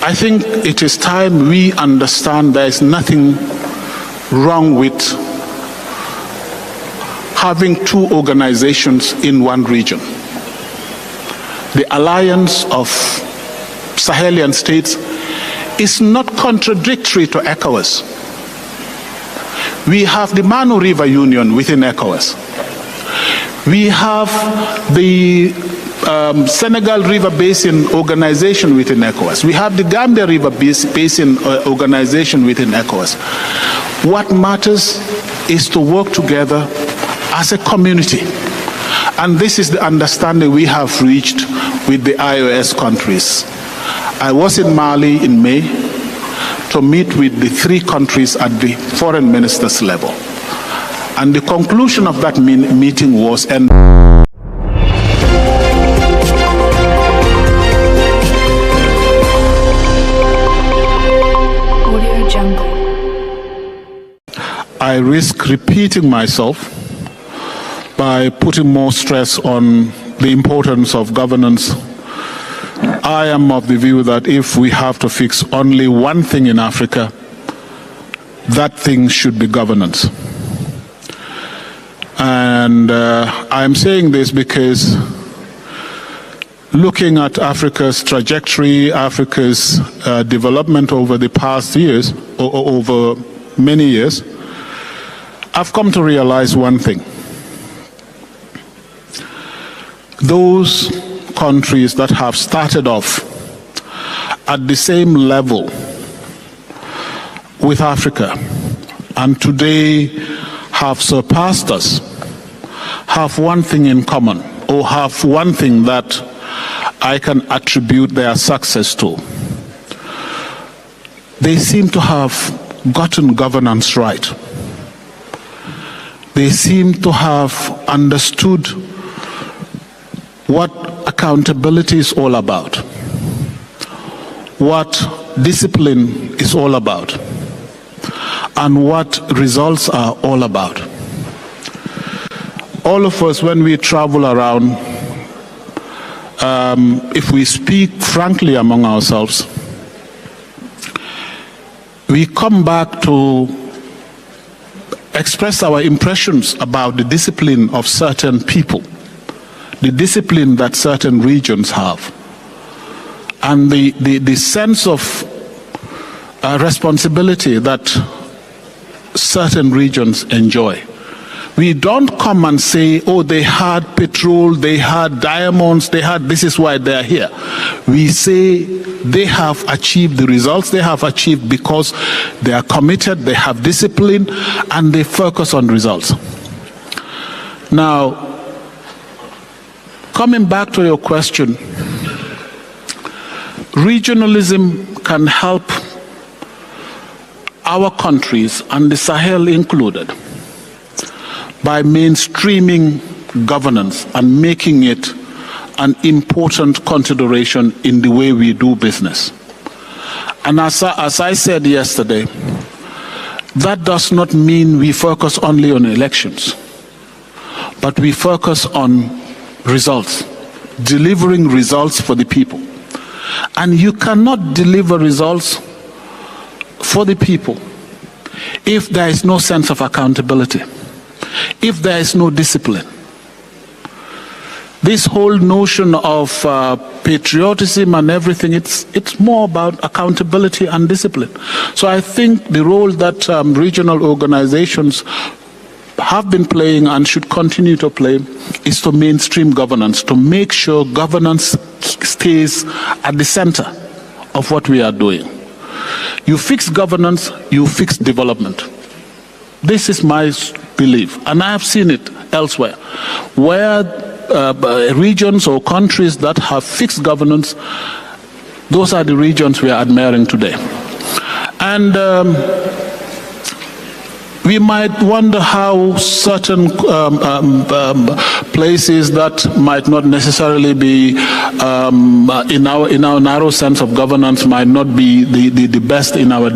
I think it is time we understand there is nothing wrong with having two organizations in one region. The alliance of Sahelian states is not contradictory to ECOWAS. We have the Manu River Union within ECOWAS. We have the Senegal River Basin Organization within ECOWAS. We have the Gambia River Basin Organization within ECOWAS. What matters is to work together as a community. And this is the understanding we have reached with the IOS countries. I was in Mali in May to meet with the three countries at the foreign ministers level. And the conclusion of that meeting was I risk repeating myself by putting more stress on the importance of governance. I am of the view that if we have to fix only one thing in Africa, that thing should be governance. And I'm saying this because looking at Africa's trajectory, Africa's development over the past years, or over many years, I've come to realize one thing. Those countries that have started off at the same level with Africa and today have surpassed us have one thing in common, or have one thing that I can attribute their success to. They seem to have gotten governance right. They seem to have understood what accountability is all about, what discipline is all about, and what results are all about. All of us, when we travel around, if we speak frankly among ourselves, we come back to express our impressions about the discipline of certain people, the discipline that certain regions have, and the sense of responsibility that certain regions enjoy. We don't come and say, oh, they had petrol, they had diamonds, this is why they are here. We say they have achieved the results they have achieved because they are committed, they have discipline, and they focus on results. Now, coming back to your question, regionalism can help our countries, and the Sahel included, by mainstreaming governance and making it an important consideration in the way we do business. And as I said yesterday, that does not mean we focus only on elections, but we focus on results, delivering results for the people. And you cannot deliver results for the people if there is no sense of accountability, if there is no discipline. This whole notion of patriotism and everything, it's more about accountability and discipline. So I think the role that regional organizations have been playing and should continue to play is to mainstream governance, to make sure governance stays at the center of what we are doing. You fix governance, you fix development. This is my belief, and I have seen it elsewhere, where regions or countries that have fixed governance, those are the regions we are admiring today. And we might wonder how certain places that might not necessarily be in our narrow sense of governance might not be the best in our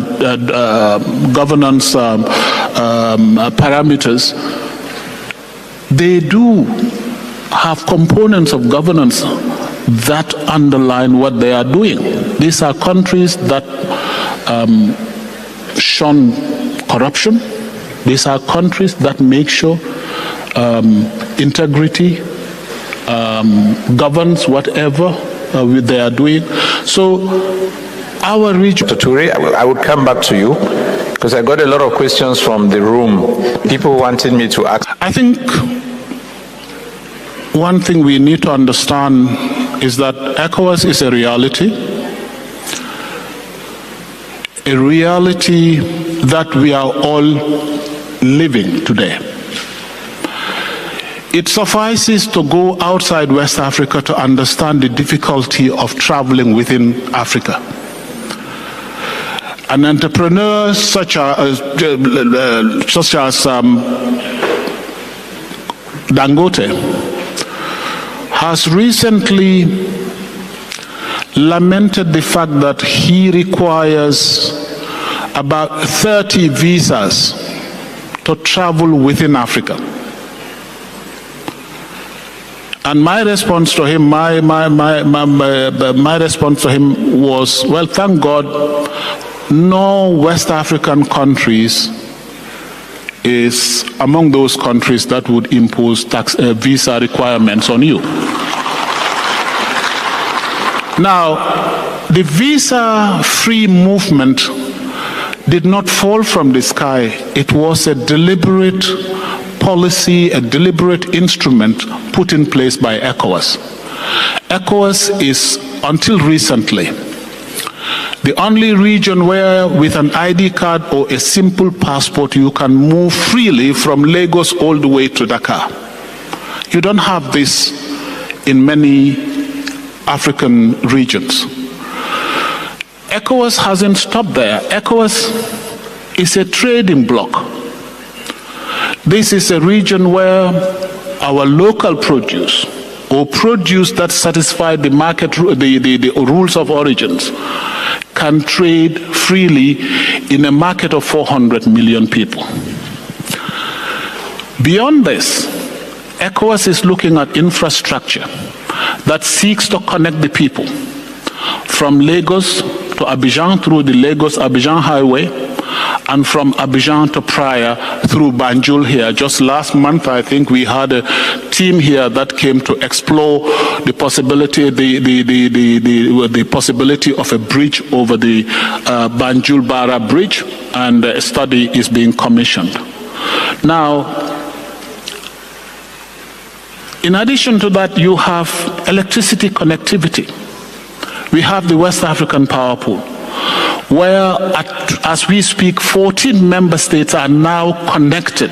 governance parameters. They do have components of governance that underline what they are doing. These are countries that shun corruption. These are countries that make sure integrity governs whatever they are doing. So our region... Dr. Toure, I would come back to you because I got a lot of questions from the room. People wanted me to ask. I think one thing we need to understand is that ECOWAS is a reality that we are all living today. It suffices to go outside West Africa to understand the difficulty of traveling within Africa. An entrepreneur such as Dangote has recently lamented the fact that he requires about 30 visas to travel within Africa. And my response to him, my response to him was, well, thank God, no West African countries is among those countries that would impose visa requirements on you. Now, the visa-free movement did not fall from the sky. It was a deliberate policy, a deliberate instrument put in place by ECOWAS. ECOWAS is, until recently, the only region where with an ID card or a simple passport you can move freely from Lagos all the way to Dakar. You don't have this in many African regions. ECOWAS hasn't stopped there. ECOWAS is a trading bloc. This is a region where our local produce or produce that satisfy the market, the rules of origins, can trade freely in a market of 400 million people. Beyond this, ECOWAS is looking at infrastructure that seeks to connect the people from Lagos to Abidjan through the Lagos-Abidjan highway, and from Abidjan to Praia through Banjul here. Just last month, I think we had a team here that came to explore the possibility, the possibility of a bridge over the Banjul-Bara bridge, and a study is being commissioned. Now, in addition to that, you have electricity connectivity. We have the West African Power Pool, where as we speak, 14 member states are now connected.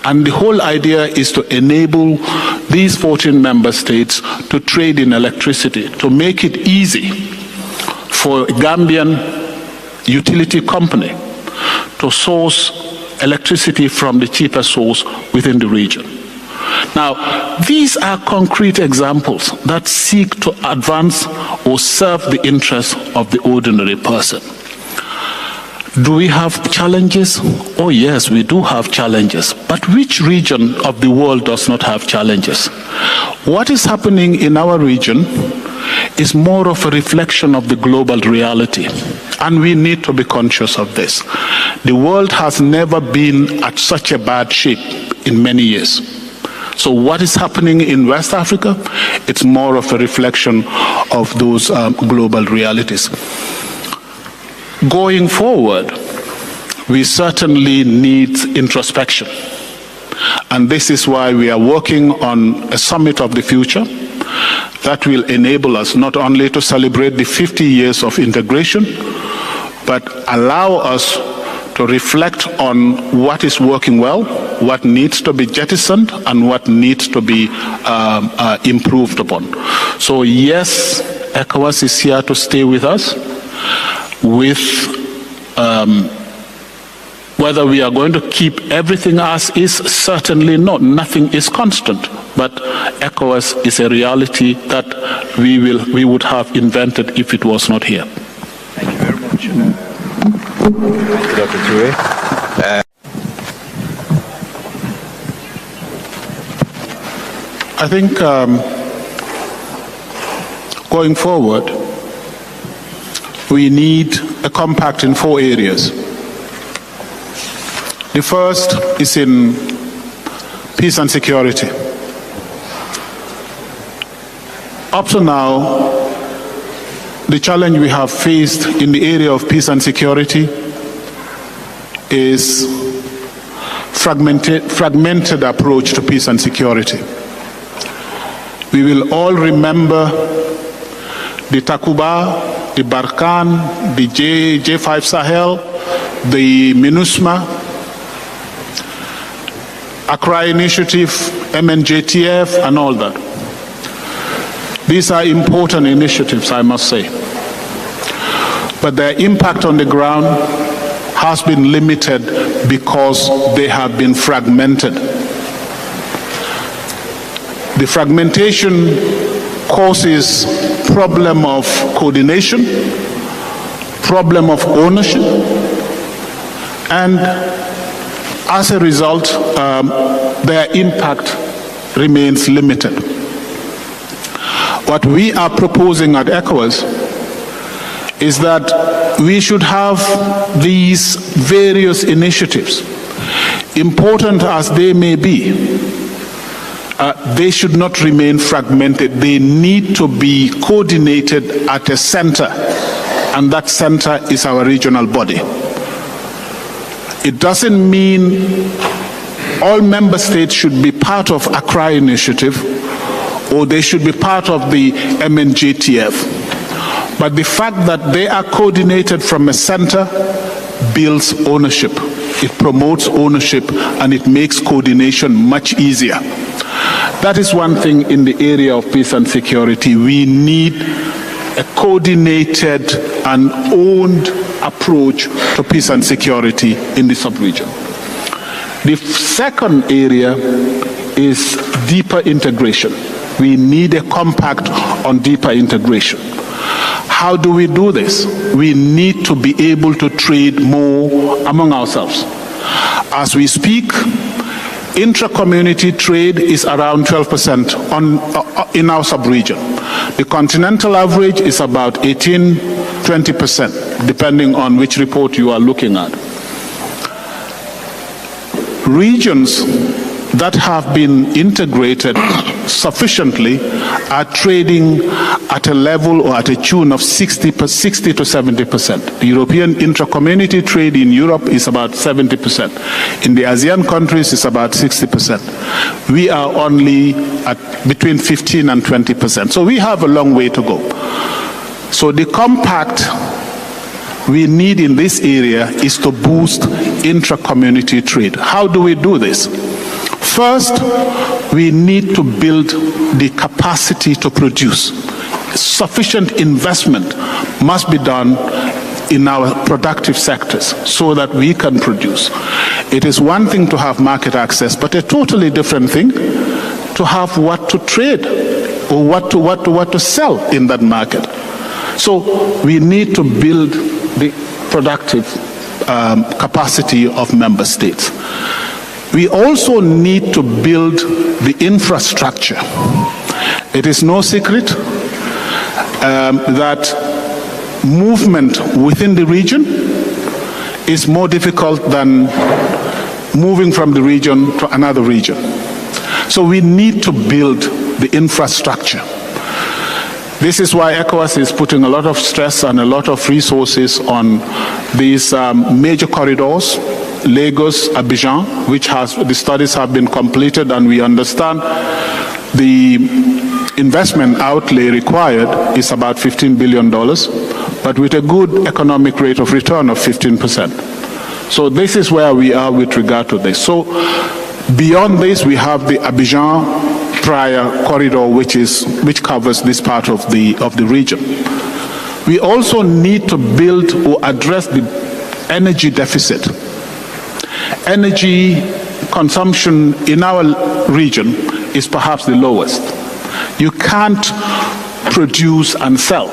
And the whole idea is to enable these 14 member states to trade in electricity, to make it easy for a Gambian utility company to source electricity from the cheapest source within the region. Now, these are concrete examples that seek to advance or serve the interests of the ordinary person. Do we have challenges? Oh yes, we do have challenges. But which region of the world does not have challenges? What is happening in our region is more of a reflection of the global reality. And we need to be conscious of this. The world has never been at such a bad shape in many years. So what is happening in West Africa? It's more of a reflection of those global realities. Going forward, we certainly need introspection. And this is why we are working on a summit of the future that will enable us not only to celebrate the 50 years of integration, but allow us to reflect on what is working well, what needs to be jettisoned, and what needs to be improved upon. So yes, ECOWAS is here to stay with us. With whether we are going to keep everything as is, certainly not. Nothing is constant. But ECOWAS is a reality that we would have invented if it was not here. Thank you very much. Thank you, Dr. Toure. I think going forward, we need a compact in 4 areas. The first is in peace and security. Up to now, the challenge we have faced in the area of peace and security is fragmented approach to peace and security. We will all remember the Takuba, the Barkhane, the J5 Sahel, the MINUSMA, Accra Initiative, MNJTF, and all that. These are important initiatives, I must say. But their impact on the ground has been limited because they have been fragmented. The fragmentation causes problem of coordination, problem of ownership, and as a result, their impact remains limited. What we are proposing at ECOWAS is that we should have these various initiatives, important as they may be. They should not remain fragmented. They need to be coordinated at a center, and that center is our regional body. It doesn't mean all member states should be part of Accra Initiative or they should be part of the MNJTF. But the fact that they are coordinated from a center builds ownership. It promotes ownership and it makes coordination much easier. That is one thing in the area of peace and security. We need a coordinated and owned approach to peace and security in the sub-region. The second area is deeper integration. We need a compact on deeper integration. How do we do this? We need to be able to trade more among ourselves. As we speak, intra-community trade is around 12% in our sub-region. The continental average is about 18-20%, depending on which report you are looking at. Regions that have been integrated sufficiently are trading at a level or at a tune of 60 to 70%. The European intra-community trade in Europe is about 70%. In the ASEAN countries, it's about 60%. We are only at between 15 and 20%. So we have a long way to go. So the compact we need in this area is to boost intra-community trade. How do we do this? First, we need to build the capacity to produce. Sufficient investment must be done in our productive sectors so that we can produce. It is one thing to have market access, but a totally different thing to have what to trade or what to sell in that market. So we need to build the productive capacity of member states. We also need to build the infrastructure. It is no secret that movement within the region is more difficult than moving from the region to another region. So we need to build the infrastructure. This is why ECOWAS is putting a lot of stress and a lot of resources on these major corridors, Lagos, Abidjan, which the studies have been completed, and we understand the investment outlay required is about $15 billion, but with a good economic rate of return of 15%. So this is where we are with regard to this. So beyond this, we have the Abidjan prior corridor, which covers this part of the region. We also need to build or address the energy deficit. Energy consumption in our region is perhaps the lowest. You can't produce and sell.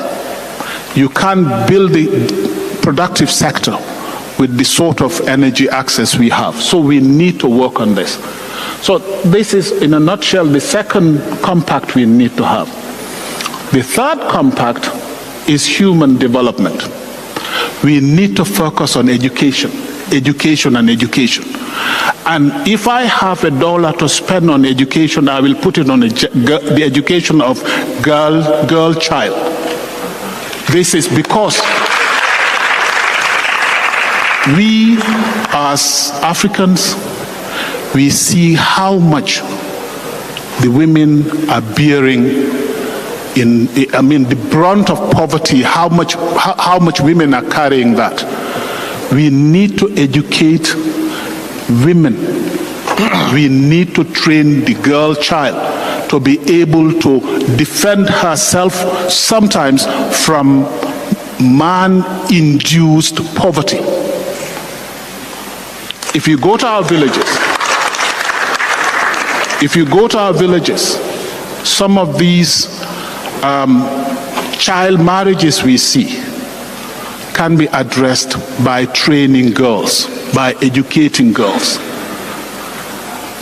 You can't build the productive sector with the sort of energy access we have. So we need to work on this. So this is, in a nutshell, the second compact we need to have. The third compact is human development. We need to focus on education. Education and education. And if I have $1 to spend on education, I will put it on the education of girl child. This is because we as Africans, we see how much the women are bearing the brunt of poverty, how much women are carrying that. We need to educate women. We need to train the girl child to be able to defend herself sometimes from man-induced poverty. If you go to our villages, some of these child marriages we see can be addressed by training girls, by educating girls.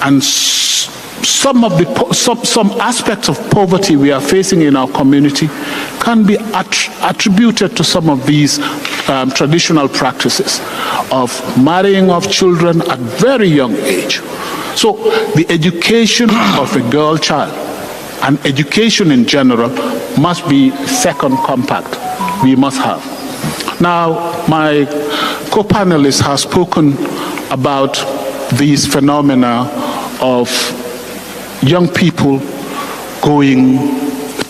And some aspects of poverty we are facing in our community can be attributed to some of these traditional practices of marrying of children at very young age. So the education of a girl child and education in general must be second compact we must have. Now, my co-panelist has spoken about these phenomena of young people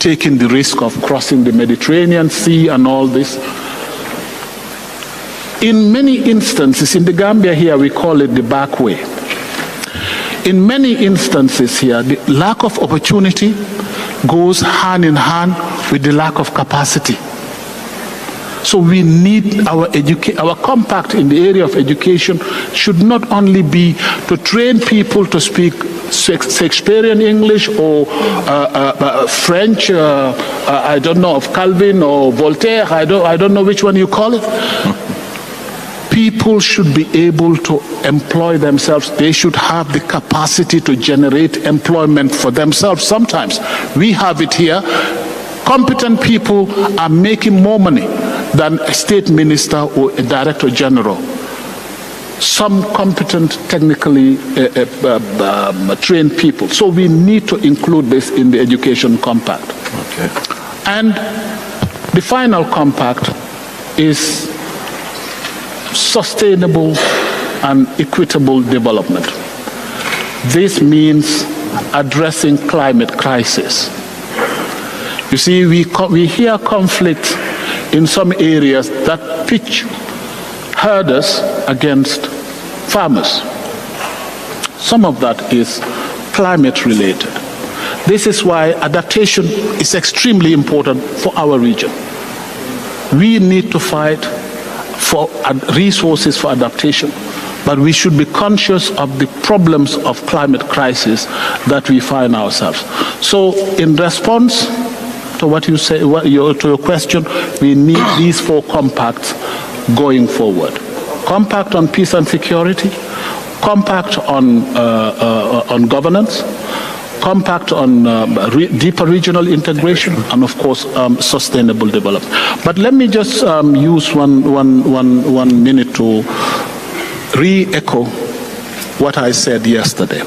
taking the risk of crossing the Mediterranean Sea and all this. In many instances, in the Gambia here, we call it the back way. In many instances here, the lack of opportunity goes hand in hand with the lack of capacity. So we need our compact in the area of education should not only be to train people to speak Shakespearean English or French, I don't know, of Calvin or Voltaire, I don't know which one you call it. People should be able to employ themselves. They should have the capacity to generate employment for themselves. Sometimes we have it here. Competent people are making more money than a state minister or a director general. Some competent, technically trained people. So we need to include this in the education compact. Okay. And the final compact is sustainable and equitable development. This means addressing climate crisis. You see, we hear conflict in some areas that pitch herders against farmers. Some of that is climate related. This is why adaptation is extremely important for our region. We need to fight for resources for adaptation, but we should be conscious of the problems of climate crisis that we find ourselves. So in response to what you say, to your question, we need these 4 compacts going forward. Compact on peace and security, compact on governance, compact on deeper regional integration, and of course sustainable development. But let me just use one minute to re-echo what I said yesterday.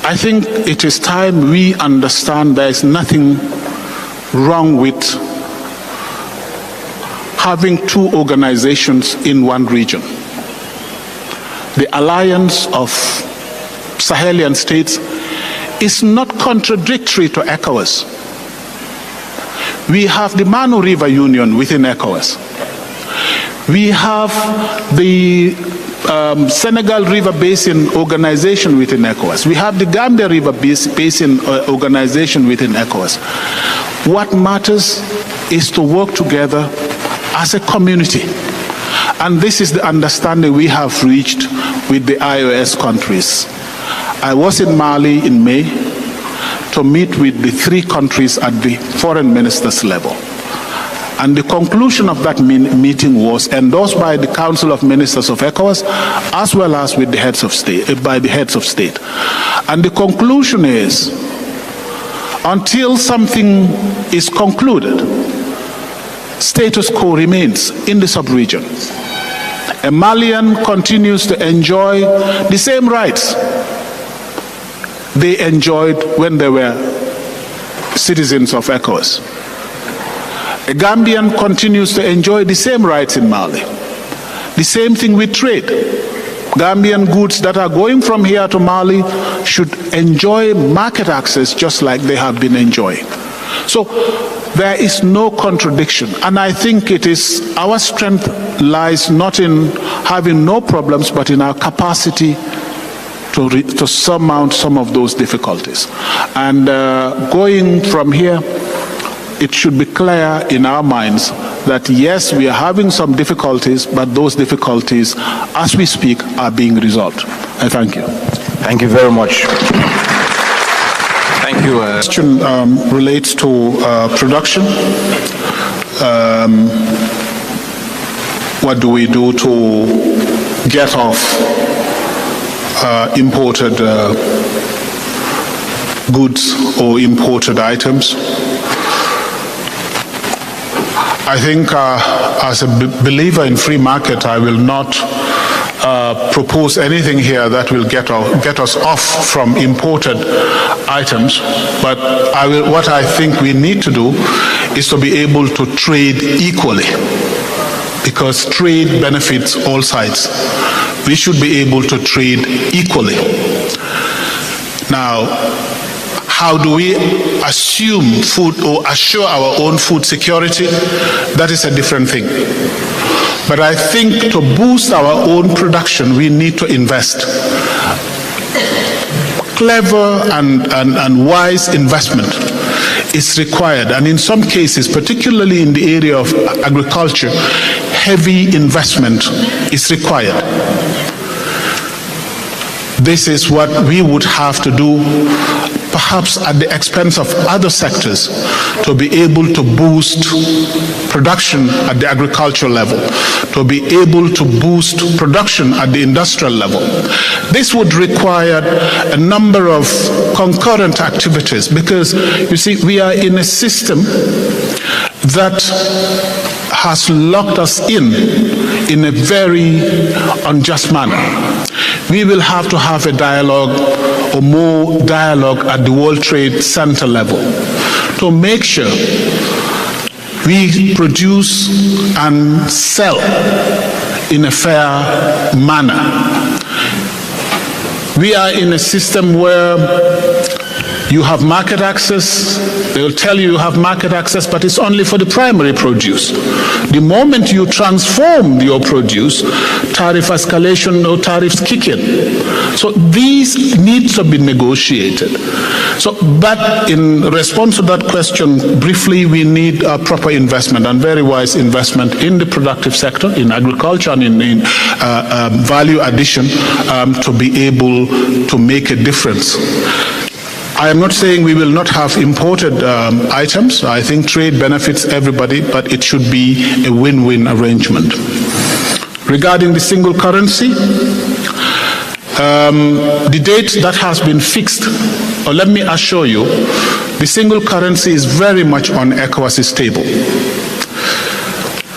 I think it is time we understand there is nothing wrong with having 2 organizations in one region. The alliance of Sahelian states is not contradictory to ECOWAS. We have the Manu River Union within ECOWAS. We have the Senegal River Basin Organization within ECOWAS. We have the Gambia River Basin Organization within ECOWAS. What matters is to work together as a community. And this is the understanding we have reached with the IOS countries. I was in Mali in May to meet with the 3 countries at the foreign ministers level. And the conclusion of that meeting was endorsed by the Council of Ministers of ECOWAS as well as with the heads of state, by the heads of state. And the conclusion is Until something is concluded, status quo remains in the sub-region. A Malian continues to enjoy the same rights they enjoyed when they were citizens of ECOWAS. A Gambian continues to enjoy the same rights in Mali. The same thing with trade. Gambian goods that are going from here to Mali should enjoy market access just like they have been enjoying. So there is no contradiction, and I think it is our strength lies not in having no problems, but in our capacity to surmount some of those difficulties. And going from here, it should be clear in our minds that yes, we are having some difficulties, but those difficulties, as we speak, are being resolved. I thank you. Thank you very much. Thank you. The question relates to production. What do we do to get off imported goods or imported items? I think as a believer in free market, I will not propose anything here that will get us off from imported items, but what I think we need to do is to be able to trade equally, because trade benefits all sides. We should be able to trade equally. Now, how do we assume food or assure our own food security? That is a different thing. But I think to boost our own production, we need to invest. Clever and wise investment is required. And in some cases, particularly in the area of agriculture, heavy investment is required. This is what we would have to do, perhaps at the expense of other sectors, to be able to boost production at the agricultural level, to be able to boost production at the industrial level. This would require a number of concurrent activities, because, you see, we are in a system that has locked us in a very unjust manner. We will have to have a dialogue, or more dialogue, at the World Trade Center level to make sure we produce and sell in a fair manner. We are in a system where you have market access. They will tell you have market access, but it's only for the primary produce. The moment you transform your produce, tariff escalation or tariffs kick in. So these need to be negotiated. But in response to that question, briefly, we need proper investment and very wise investment in the productive sector, in agriculture and in value addition, to be able to make a difference. I am not saying we will not have imported items. I think trade benefits everybody, but it should be a win-win arrangement. Regarding the single currency, the date that has been fixed, or let me assure you, the single currency is very much on ECOWAS's table.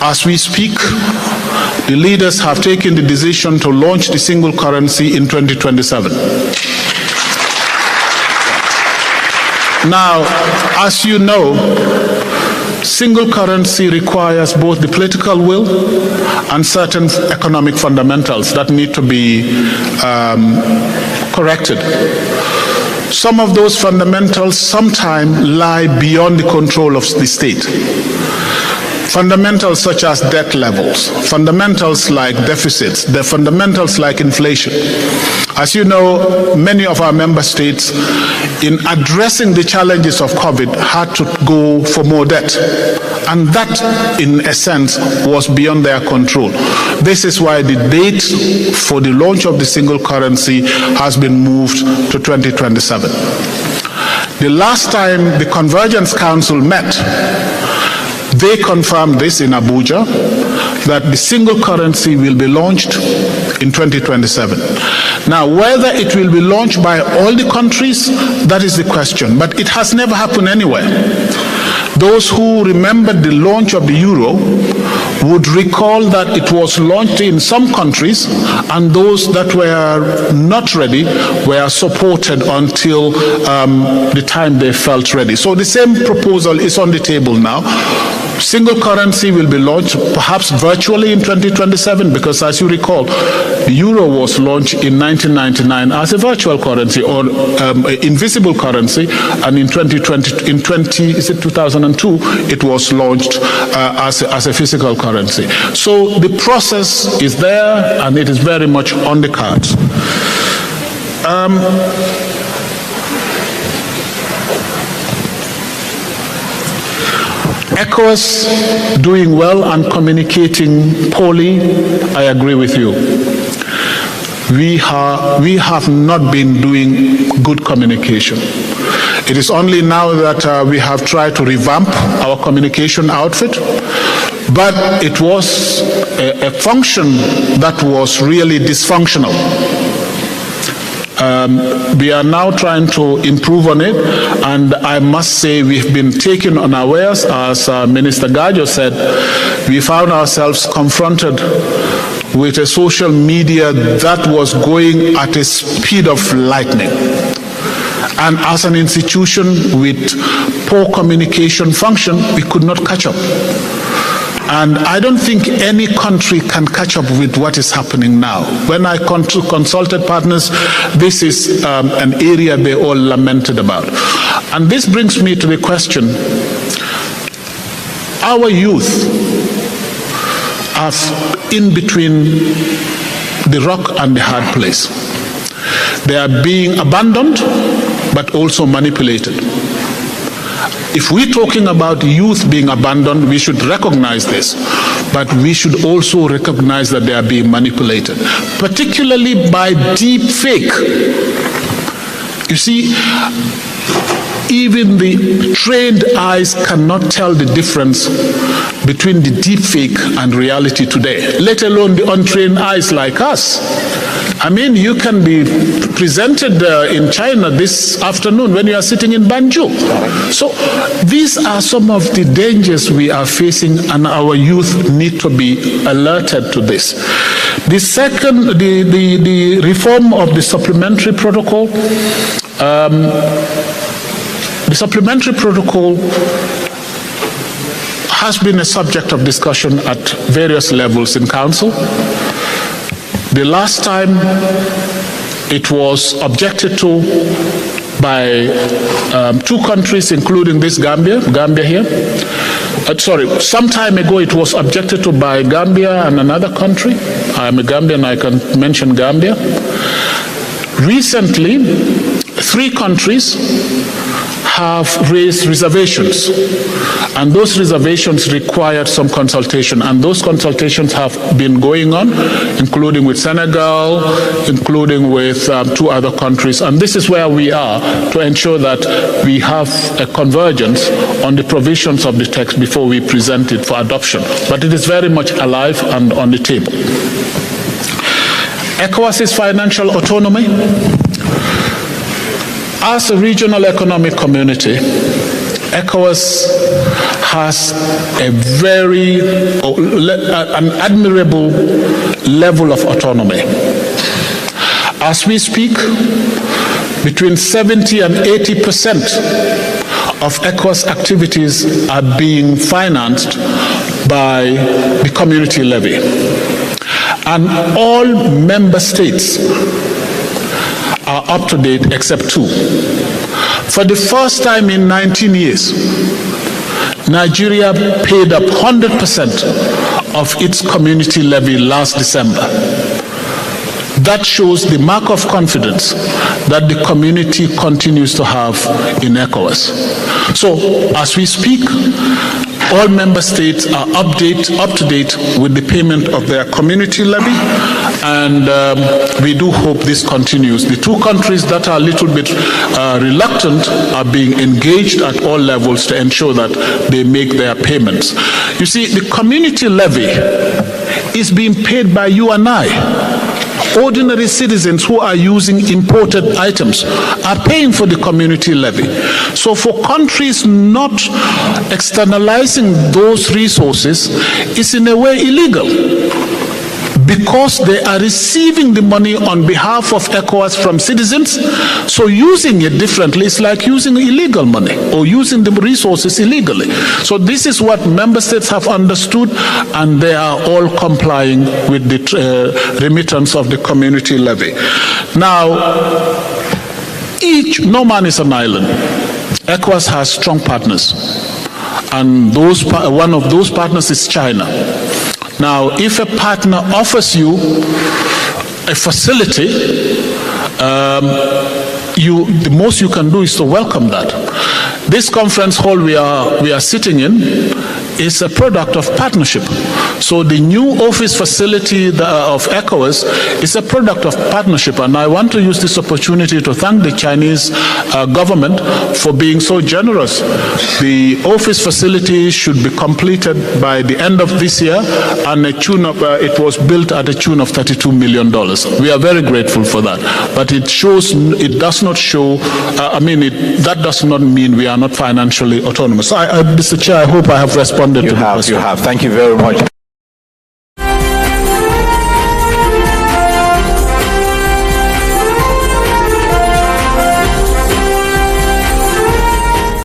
As we speak, the leaders have taken the decision to launch the single currency in 2027. Now, as you know, single currency requires both the political will and certain economic fundamentals that need to be corrected. Some of those fundamentals sometimes lie beyond the control of the state. Fundamentals such as debt levels, fundamentals like deficits, the fundamentals like inflation. As you know, many of our member states, in addressing the challenges of COVID, had to go for more debt. And that, in a sense, was beyond their control. This is why the date for the launch of the single currency has been moved to 2027. The last time the Convergence Council met, they confirmed this in Abuja, that the single currency will be launched in 2027. Now, whether it will be launched by all the countries, that is the question, but it has never happened anywhere. Those who remember the launch of the euro would recall that it was launched in some countries, and those that were not ready were supported until the time they felt ready. So the same proposal is on the table now. Single currency will be launched perhaps virtually in 2027, because as you recall, the euro was launched in 1999 as a virtual currency or invisible currency, and in 2002 it was launched as a physical currency. So the process is there, and it is very much on the cards. ECOWAS doing well and communicating poorly, I agree with you. We have not been doing good communication. It is only now that we have tried to revamp our communication outfit, but it was a function that was really dysfunctional. We are now trying to improve on it, and I must say we've been taken unawares. As Minister Gajo said, we found ourselves confronted with a social media that was going at a speed of lightning. And as an institution with poor communication function, we could not catch up. And I don't think any country can catch up with what is happening now. When I consulted partners, this is an area they all lamented about. And this brings me to the question, our youth are in between the rock and the hard place. They are being abandoned, but also manipulated. If we're talking about youth being abandoned, we should recognize this, but we should also recognize that they are being manipulated, particularly by deep fake. You see, even the trained eyes cannot tell the difference between the deep fake and reality today, let alone the untrained eyes like us. I mean, you can be presented in China this afternoon when you are sitting in Banjul. So these are some of the dangers we are facing, and our youth need to be alerted to this. The second, the reform of the supplementary protocol. The supplementary protocol has been a subject of discussion at various levels in Council. The last time it was objected to by two countries, including this Gambia here. Some time ago it was objected to by Gambia and another country. I'm a Gambian, I can mention Gambia. Recently, 3 countries have raised reservations, and those reservations required some consultation, and those consultations have been going on, including with Senegal, including with 2 other countries, and this is where we are to ensure that we have a convergence on the provisions of the text before we present it for adoption. But it is very much alive and on the table. ECOWAS's financial autonomy. As a regional economic community, ECOWAS has a an admirable level of autonomy. As we speak, between 70 and 80% of ECOWAS activities are being financed by the community levy. And all member states are up to date except 2. For the first time in 19 years, Nigeria paid up 100% of its community levy last December. That shows the mark of confidence that the community continues to have in ECOWAS. So, as we speak, all member states are up to date with the payment of their community levy, and we do hope this continues. The 2 countries that are a little bit reluctant are being engaged at all levels to ensure that they make their payments. You see, the community levy is being paid by you and I. ordinary citizens who are using imported items are paying for the community levy. So for countries not externalizing those resources is in a way illegal, because they are receiving the money on behalf of ECOWAS from citizens. So using it differently is like using illegal money or using the resources illegally. So this is what member states have understood, and they are all complying with the remittance of the community levy. Now, no man is an island. ECOWAS has strong partners, and one of those partners is China. Now, if a partner offers you a facility, the most you can do is to welcome that. This conference hall we are sitting in is a product of partnership. So the new office facility of ECOWAS is a product of partnership, and I want to use this opportunity to thank the Chinese government for being so generous. The office facility should be completed by the end of this year, and it was built at a tune of $32 million. We are very grateful for that, but it does not show, that does not mean we are not financially autonomous. Mr. Chair, I hope I have responded to the question. You have. Thank you very much.